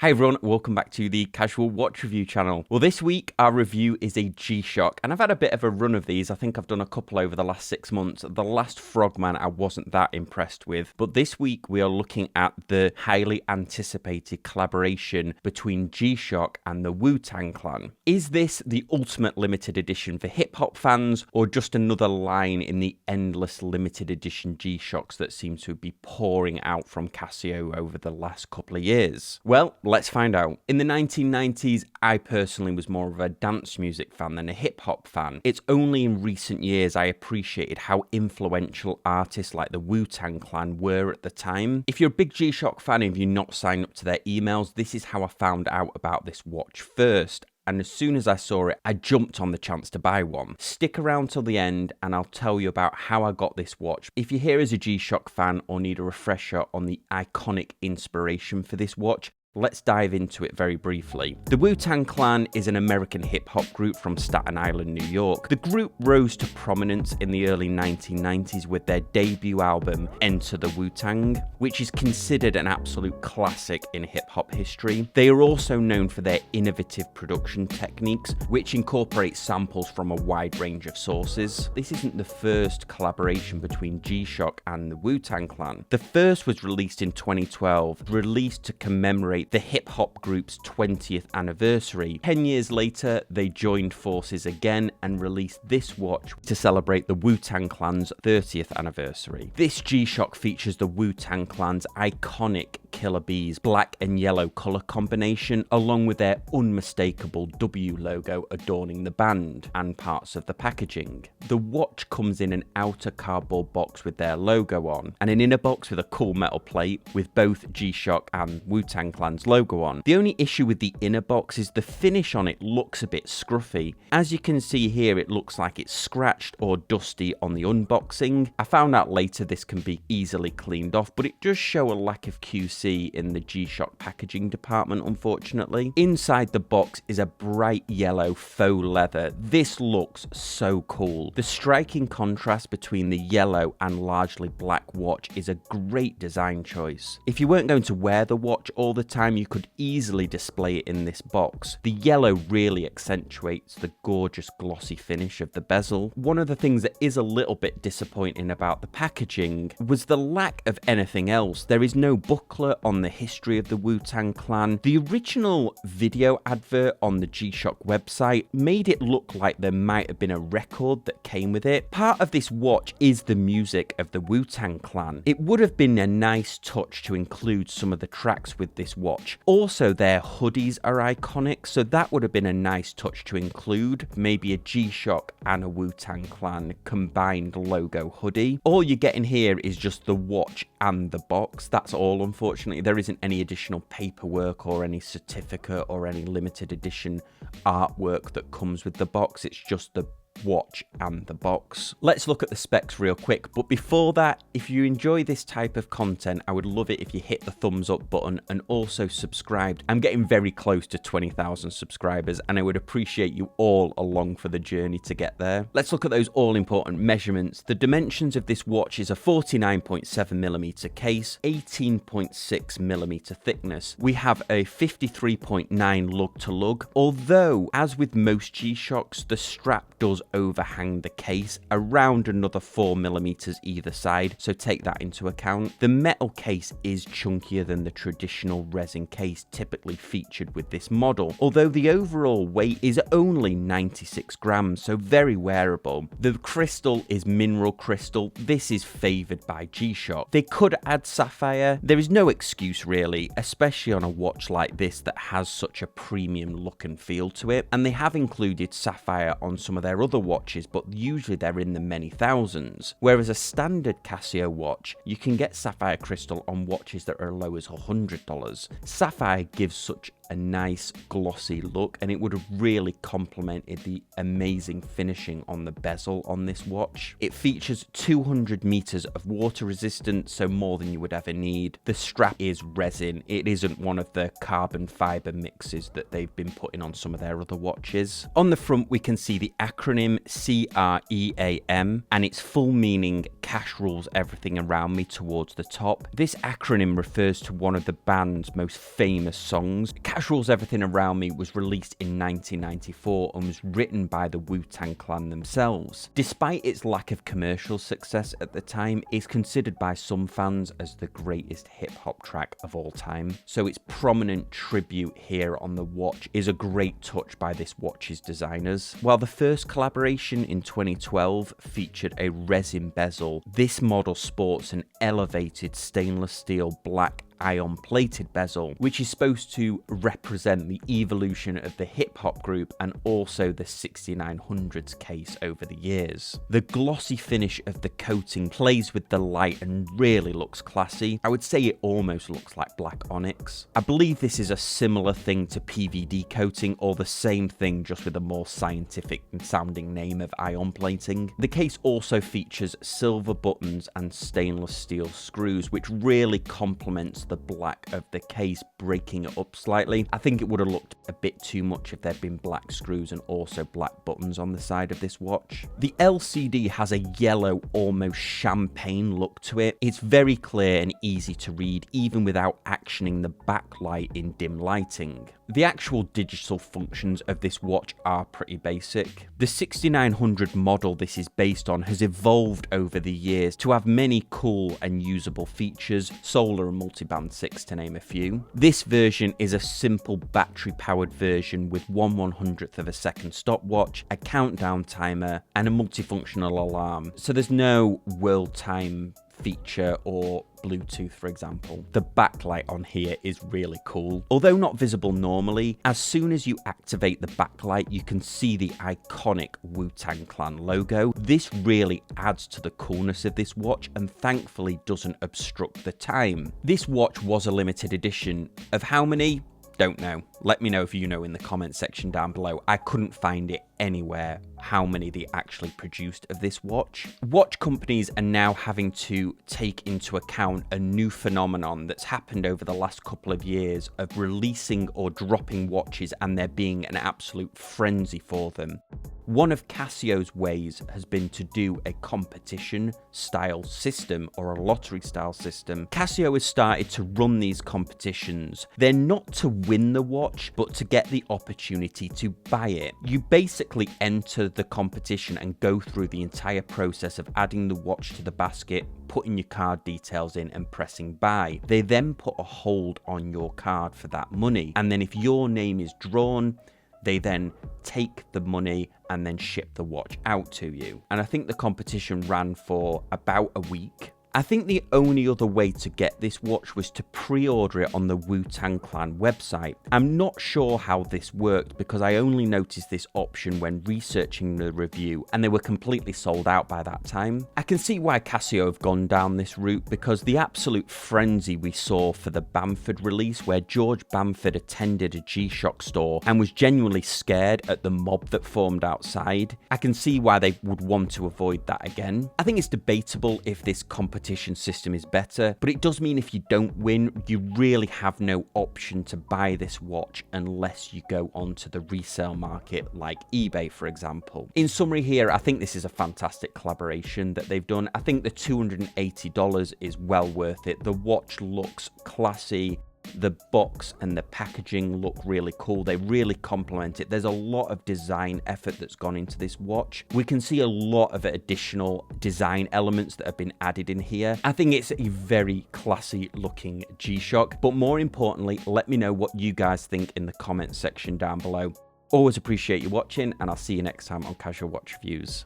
Hi everyone, welcome back to the Casual Watch Review channel. Well, this week our review is a G-Shcok, and I've had a bit of a run of these. I think I've done a couple over the last 6 months. The last Frogman I wasn't that impressed with, but this week we are looking at the highly anticipated collaboration between G-Shcok and the Wu-Tang Clan. Is this the ultimate limited edition for hip-hop fans, or just another line in the endless limited edition G-Shocks that seem to be pouring out from Casio over the last couple of years? Well, let's find out. In the 1990s, I personally was more of a dance music fan than a hip-hop fan. It's only in recent years I appreciated how influential artists like the Wu-Tang Clan were at the time. If you're a big G-Shcok fan and if you're not signed up to their emails, this is how I found out about this watch first. And as soon as I saw it, I jumped on the chance to buy one. Stick around till the end and I'll tell you about how I got this watch. If you're here as a G-Shcok fan or need a refresher on the iconic inspiration for this watch, let's dive into it very briefly. The Wu-Tang Clan is an American hip-hop group from Staten Island, New York. The group rose to prominence in the early 1990s with their debut album, Enter the Wu-Tang, which is considered an absolute classic in hip-hop history. They are also known for their innovative production techniques, which incorporate samples from a wide range of sources. This isn't the first collaboration between G-Shcok and the Wu-Tang Clan. The first was released in 2012, released to commemorate the hip-hop group's 20th anniversary. 10 years later, they joined forces again and released this watch to celebrate the Wu-Tang Clan's 30th anniversary. This G-Shcok features the Wu-Tang Clan's iconic Killer Bees black and yellow color combination, along with their unmistakable W logo adorning the band and parts of the packaging. The watch comes in an outer cardboard box with their logo on, and an inner box with a cool metal plate with both G-Shcok and Wu-Tang Clan's logo on. The only issue with the inner box is the finish on it looks a bit scruffy. As you can see here, it looks like it's scratched or dusty on the unboxing. I found out later this can be easily cleaned off, but it does show a lack of QC in the G-Shcok packaging department, unfortunately. Inside the box is a bright yellow faux leather. This looks so cool. The striking contrast between the yellow and largely black watch is a great design choice. If you weren't going to wear the watch all the time, you could easily display it in this box. The yellow really accentuates the gorgeous glossy finish of the bezel. One of the things that is a little bit disappointing about the packaging was the lack of anything else. There is no booklet on the history of the Wu-Tang Clan. The original video advert on the G-Shcok website made it look like there might have been a record that came with it. Part of this watch is the music of the Wu-Tang Clan. It would have been a nice touch to include some of the tracks with this watch. Also, their hoodies are iconic, so that would have been a nice touch to include. Maybe a G-Shcok and a Wu-Tang Clan combined logo hoodie. All you're getting here is just the watch and the box. That's all, unfortunately. There isn't any additional paperwork or any certificate or any limited edition artwork that comes with the box. It's just the watch and the box. Let's look at the specs real quick, but before that, if you enjoy this type of content, I would love it if you hit the thumbs up button and also subscribed. I'm getting very close to 20,000 subscribers and I would appreciate you all along for the journey to get there. Let's look at those all important measurements. The dimensions of this watch is a 49.7mm case, 18.6mm thickness. We have a 53.9 lug to lug, although as with most G-Shocks, the strap does overhang the case around another 4mm either side, so take that into account. The metal case is chunkier than the traditional resin case typically featured with this model, although the overall weight is only 96 grams, so very wearable. The crystal is mineral crystal. This is favoured by G-Shcok. They could add sapphire. There is no excuse really, especially on a watch like this that has such a premium look and feel to it, and they have included sapphire on some of their other watches, but usually they're in the many thousands. Whereas a standard Casio watch, you can get sapphire crystal on watches that are as low as $100. Sapphire gives such a nice glossy look, and it would have really complemented the amazing finishing on the bezel on this watch. It features 200 meters of water resistance, so more than you would ever need. The strap is resin. It isn't one of the carbon fiber mixes that they've been putting on some of their other watches. On the front, we can see the acronym C.R.E.A.M, and its full meaning, cash rules everything around me, towards the top. This acronym refers to one of the band's most famous songs. Cash rules everything around me was released in 1994 and was written by the Wu-Tang Clan themselves. Despite its lack of commercial success at the time, it's considered by some fans as the greatest hip-hop track of all time. So its prominent tribute here on the watch is a great touch by this watch's designers. While the first collaboration in 2012 featured a resin bezel, this model sports an elevated stainless steel black ion-plated bezel, which is supposed to represent the evolution of the hip-hop group and also the 6900's case over the years. The glossy finish of the coating plays with the light and really looks classy. I would say it almost looks like black onyx. I believe this is a similar thing to PVD coating, or the same thing just with a more scientific sounding name of ion plating. The case also features silver buttons and stainless steel screws, which really complements the black of the case, breaking it up slightly. I think it would have looked a bit too much if there'd been black screws and also black buttons on the side of this watch. The LCD has a yellow, almost champagne look to it. It's very clear and easy to read, even without actioning the backlight in dim lighting. The actual digital functions of this watch are pretty basic. The 6900 model this is based on has evolved over the years to have many cool and usable features, solar and multiband 6 to name a few. This version is a simple battery-powered version with 1/100th of a second stopwatch, a countdown timer, and a multifunctional alarm. So there's no world time feature or Bluetooth, for example. The backlight on here is really cool. Although not visible normally, as soon as you activate the backlight, you can see the iconic Wu-Tang Clan logo. This really adds to the coolness of this watch and thankfully doesn't obstruct the time. This watch was a limited edition. Of how many? Don't know. Let me know if you know in the comment section down below. I couldn't find it anywhere how many they actually produced of this watch. Watch companies are now having to take into account a new phenomenon that's happened over the last couple of years of releasing or dropping watches and there being an absolute frenzy for them. One of Casio's ways has been to do a competition style system or a lottery style system. Casio has started to run these competitions. They're not to win the watch, but to get the opportunity to buy it. You basically enter the competition and go through the entire process of adding the watch to the basket, putting your card details in and pressing buy. They then put a hold on your card for that money. And then if your name is drawn, they then take the money and then ship the watch out to you. And I think the competition ran for about a week. I think the only other way to get this watch was to pre-order it on the Wu-Tang Clan website. I'm not sure how this worked because I only noticed this option when researching the review and they were completely sold out by that time. I can see why Casio have gone down this route because the absolute frenzy we saw for the Bamford release, where George Bamford attended a G-Shcok store and was genuinely scared at the mob that formed outside. I can see why they would want to avoid that again. I think it's debatable if this competition system is better, but it does mean if you don't win, you really have no option to buy this watch unless you go onto the resale market like eBay, for example. In summary here, I think this is a fantastic collaboration that they've done. I think the $280 is well worth it. The watch looks classy. The box and the packaging look really cool. They really complement it. There's a lot of design effort that's gone into this watch. We can see a lot of additional design elements that have been added in here. I think it's a very classy looking G-Shcok, but more importantly, let me know what you guys think in the comment section down below. Always appreciate you watching, and I'll see you next time on Casual Watch Reviews.